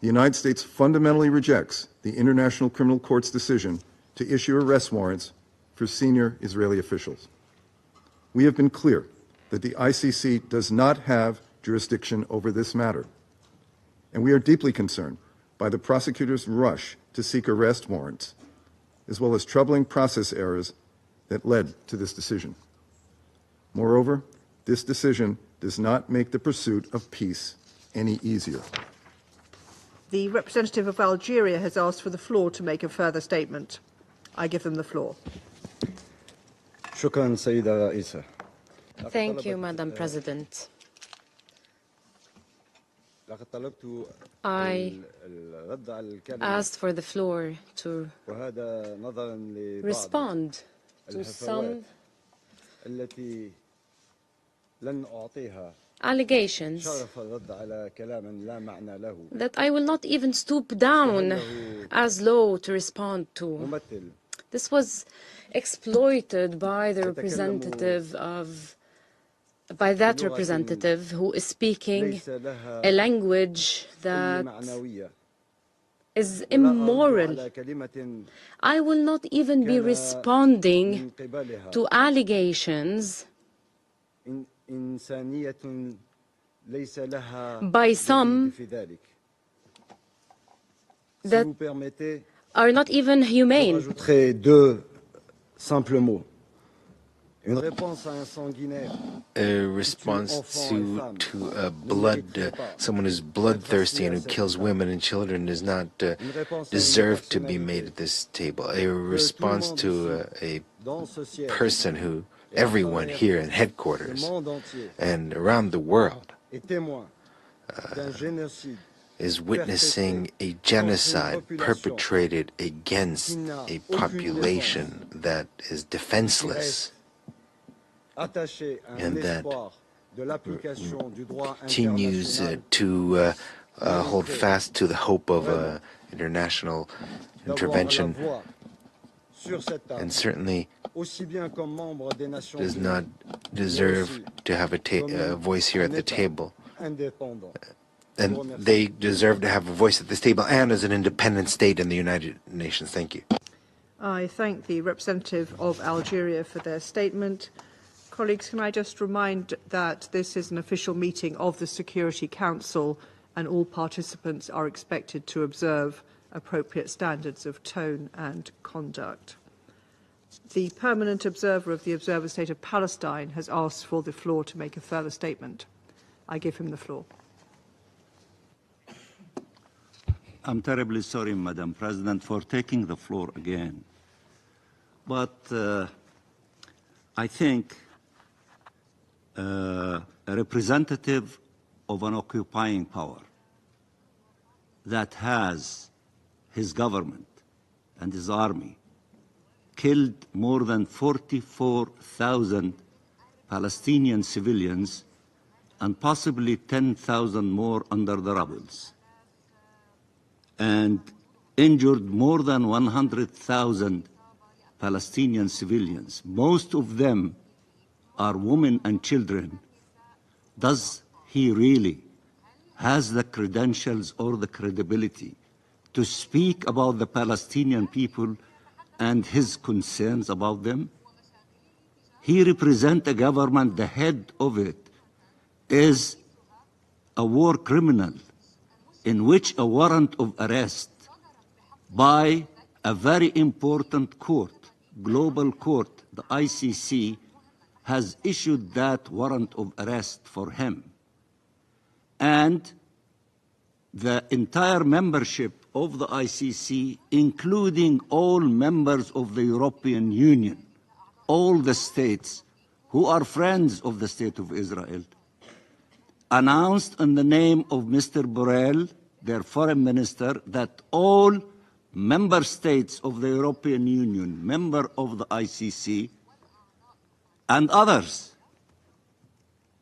The United States fundamentally rejects the International Criminal Court's decision to issue arrest warrants for senior Israeli officials. We have been clear that the ICC does not have jurisdiction over this matter, and we are deeply concerned by the prosecutor's rush to seek arrest warrants, as well as troubling process errors that led to this decision. Moreover, this decision does not make the pursuit of peace any easier. The representative of Algeria has asked for the floor to make a further statement. I give them the floor. Thank you, Madam President. I asked for the floor to respond to some allegations that I will not even stoop down as low to respond to. This was exploited by the representative by that representative who is speaking a language that is immoral. I will not even be responding to allegations by some that are not even humane. A response to someone who's bloodthirsty and who kills women and children does not deserve to be made at this table. A response to a person who everyone here in headquarters and around the world is witnessing a genocide perpetrated against a population that is defenseless and that continues to hold fast to the hope of international intervention, and certainly does not deserve to have a voice here at the table. And they deserve to have a voice at this table and as an independent state in the United Nations. Thank you. I thank the representative of Algeria for their statement. Colleagues, can I just remind that this is an official meeting of the Security Council and all participants are expected to observe appropriate standards of tone and conduct. The permanent observer of the Observer State of Palestine has asked for the floor to make a further statement. I give him the floor. I'm terribly sorry, Madam President, for taking the floor again. But I think a representative of an occupying power that has his government and his army killed more than 44,000 Palestinian civilians and possibly 10,000 more under the rubbles, and injured more than 100,000 Palestinian civilians, most of them are women and children. Does he really has the credentials or the credibility to speak about the Palestinian people and his concerns about them? He represents a government, the head of it is a war criminal in which a warrant of arrest by a very important court, global court, the ICC, has issued that warrant of arrest for him. And the entire membership of the ICC, including all members of the European Union, all the states who are friends of the State of Israel, announced in the name of Mr. Borrell, their foreign minister, that all member states of the European Union, member of the ICC, and others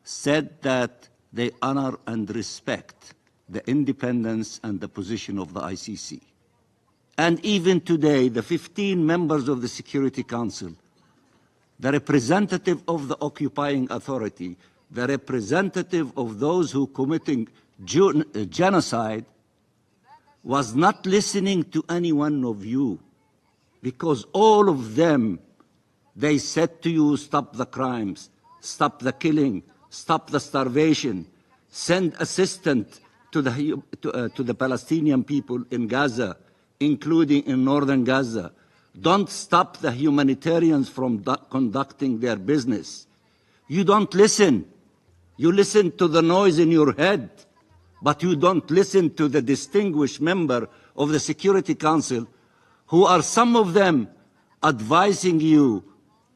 said that they honor and respect the independence and the position of the ICC. And even today, the 15 members of the Security Council, the representative of the occupying authority, the representative of those who committing genocide, was not listening to any one of you, because all of them, they said to you, stop the crimes, stop the killing, stop the starvation, send assistance to the Palestinian people in Gaza, including in northern Gaza. Don't stop the humanitarians from conducting their business. You don't listen. You listen to the noise in your head, but you don't listen to the distinguished member of the Security Council, who are some of them advising you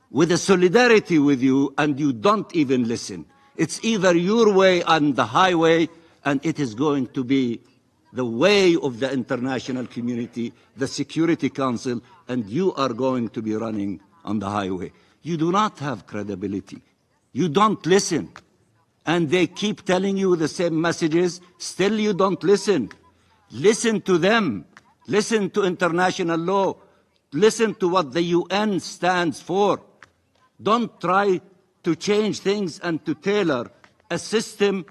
with a solidarity with you, and you don't even listen. It's either your way and the highway, and it is going to be the way of the international community, the Security Council, and you are going to be running on the highway. You do not have credibility. You don't listen. And they keep telling you the same messages, still you don't listen. Listen to them. Listen to international law. Listen to what the UN stands for. Don't try to change things and to tailor a system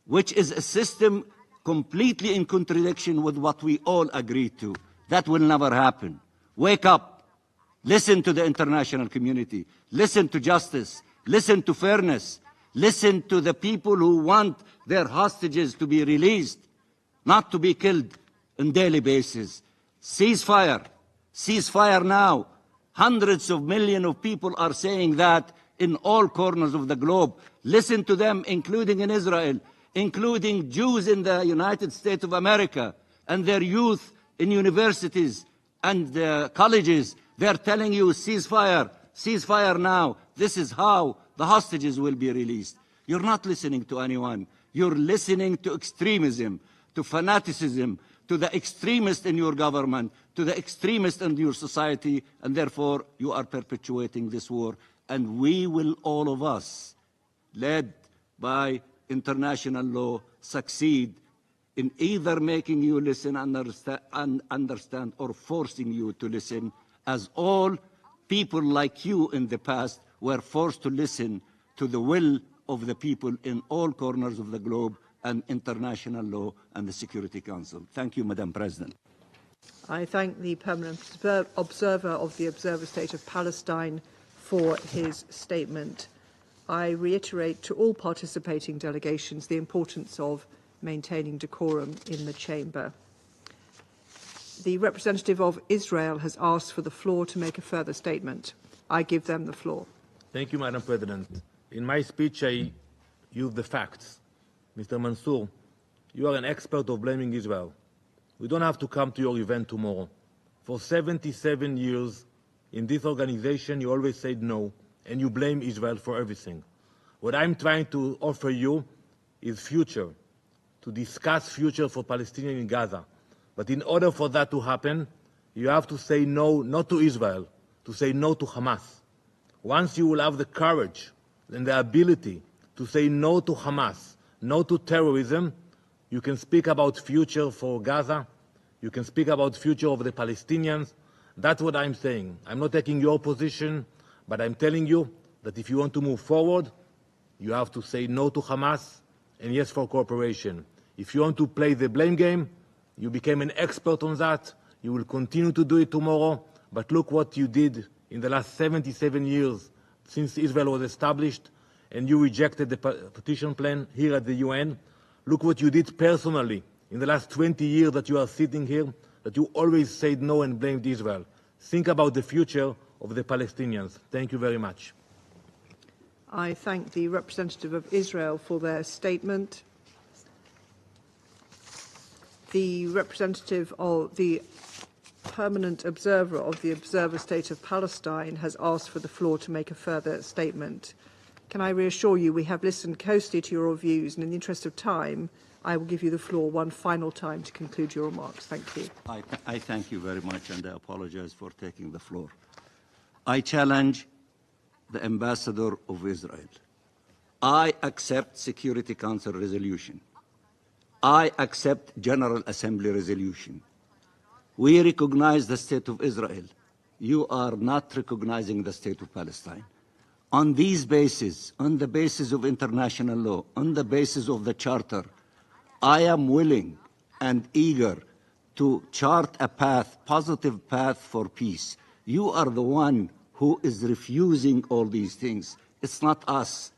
which is a system completely in contradiction with what we all agree to. That will never happen. Wake up. Listen to the international community. Listen to justice. Listen to fairness. Listen to the people who want their hostages to be released, not to be killed on daily basis. Ceasefire. Ceasefire now. Hundreds of millions of people are saying that in all corners of the globe. Listen to them, including in Israel, including Jews in the United States of America and their youth in universities and colleges. They're telling you ceasefire, ceasefire now. This is how the hostages will be released. You're not listening to anyone. You're listening to extremism, to fanaticism, to the extremists in your government, to the extremists in your society, and therefore you are perpetuating this war. And we will, all of us, led by international law, succeed in either making you listen and understand or forcing you to listen, as all people like you in the past were forced to listen to the will of the people in all corners of the globe and international law and the Security Council. Thank you, Madam President. I thank the permanent observer of the Observer State of Palestine for his statement. I reiterate to all participating delegations the importance of maintaining decorum in the chamber. The representative of Israel has asked for the floor to make a further statement. I give them the floor. Thank you, Madam President. In my speech, I used the facts. Mr. Mansour, you are an expert of blaming Israel. We don't have to come to your event tomorrow. For 77 years in this organization, you always said no, and you blame Israel for everything. What I'm trying to offer you is future, to discuss future for Palestinians in Gaza. But in order for that to happen, you have to say no, not to Israel, to say no to Hamas. Once you will have the courage and the ability to say no to Hamas, no to terrorism, you can speak about future for Gaza, you can speak about future of the Palestinians. That's what I'm saying. I'm not taking your position, but I'm telling you that if you want to move forward, you have to say no to Hamas and yes for cooperation. If you want to play the blame game, you became an expert on that. You will continue to do it tomorrow. But look what you did in the last 77 years since Israel was established, and you rejected the petition plan here at the UN. Look what you did personally in the last 20 years that you are sitting here, that you always said no and blamed Israel. Think about the future of the Palestinians. Thank you very much. I thank the representative of Israel for their statement. The representative of the permanent observer of the Observer State of Palestine has asked for the floor to make a further statement. Can I reassure you we have listened closely to your views, and in the interest of time, I will give you the floor one final time to conclude your remarks. Thank you. I thank you very much, and I apologize for taking the floor. I challenge the ambassador of Israel. I accept Security Council resolution. I accept General Assembly resolution. We recognize the State of Israel. You are not recognizing the State of Palestine. On these bases, on the basis of international law, on the basis of the Charter, I am willing and eager to chart a path, positive path for peace. You are the one who is refusing all these things. It's not us.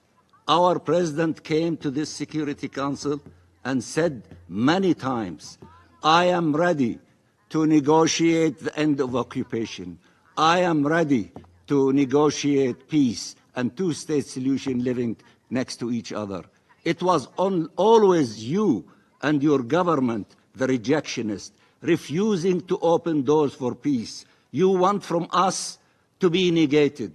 Our president came to this Security Council and said many times, I am ready to negotiate the end of occupation. I am ready to negotiate peace and two-state solution living next to each other. It was always you and your government, the rejectionist, refusing to open doors for peace. You want from us to be negated.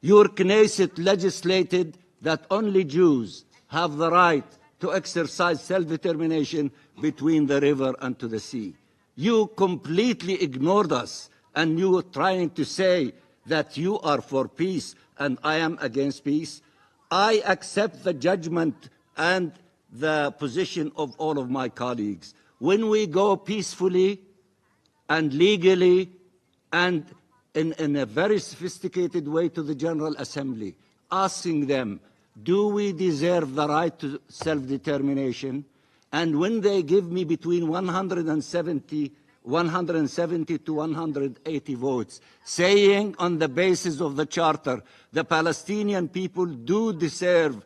Your Knesset legislated that only Jews have the right to exercise self-determination between the river and to the sea. You completely ignored us, and you were trying to say that you are for peace and I am against peace. I accept the judgment and the position of all of my colleagues. When we go peacefully and legally and in a very sophisticated way to the General Assembly, asking them, do we deserve the right to self-determination? And when they give me between 170 to 180 votes, saying on the basis of the Charter, the Palestinian people do deserve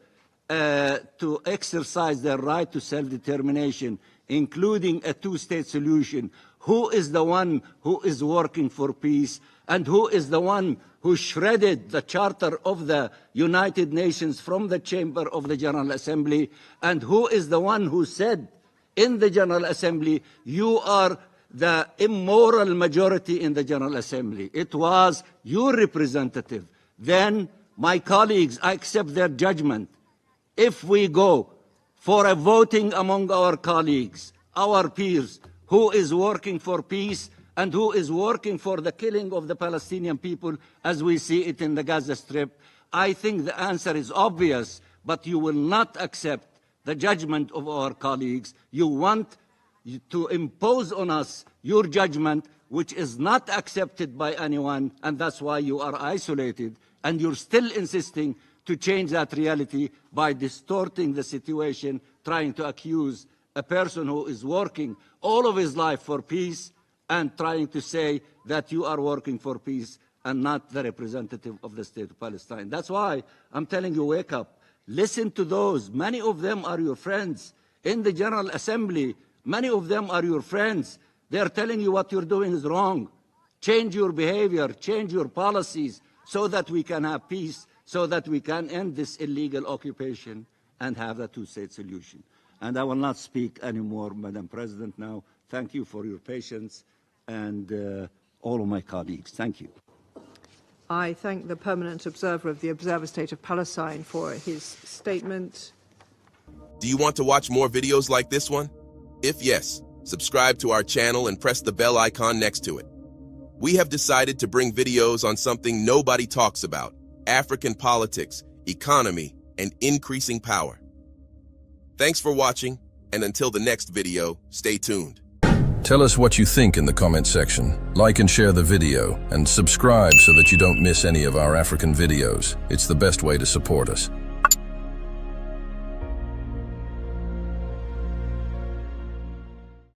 to exercise their right to self-determination, including a two-state solution, who is the one who is working for peace and who is the one who shredded the Charter of the United Nations from the chamber of the General Assembly, and who is the one who said in the General Assembly, you are the immoral majority in the General Assembly. It was your representative. Then, my colleagues, I accept their judgment. If we go for a voting among our colleagues, our peers, who is working for peace and who is working for the killing of the Palestinian people as we see it in the Gaza Strip, I think the answer is obvious, but you will not accept the judgment of our colleagues. You want to impose on us your judgment, which is not accepted by anyone, and that's why you are isolated, and you're still insisting to change that reality by distorting the situation, trying to accuse a person who is working all of his life for peace and trying to say that you are working for peace and not the representative of the state of Palestine. That's why I'm telling you, wake up. Listen to those. Many of them are your friends. In the General Assembly, many of them are your friends. They're telling you what you're doing is wrong. Change your behavior, change your policies so that we can have peace, so that we can end this illegal occupation and have a two-state solution. And I will not speak anymore, Madam President, now. Thank you for your patience and all of my colleagues. Thank you. I thank the permanent observer of the Observer State of Palestine for his statement. Do you want to watch more videos like this one? If yes, subscribe to our channel and press the bell icon next to it. We have decided to bring videos on something nobody talks about: African politics, economy, and increasing power. Thanks for watching, and until the next video, stay tuned. Tell us what you think in the comment section. Like and share the video, and subscribe so that you don't miss any of our African videos. It's the best way to support us.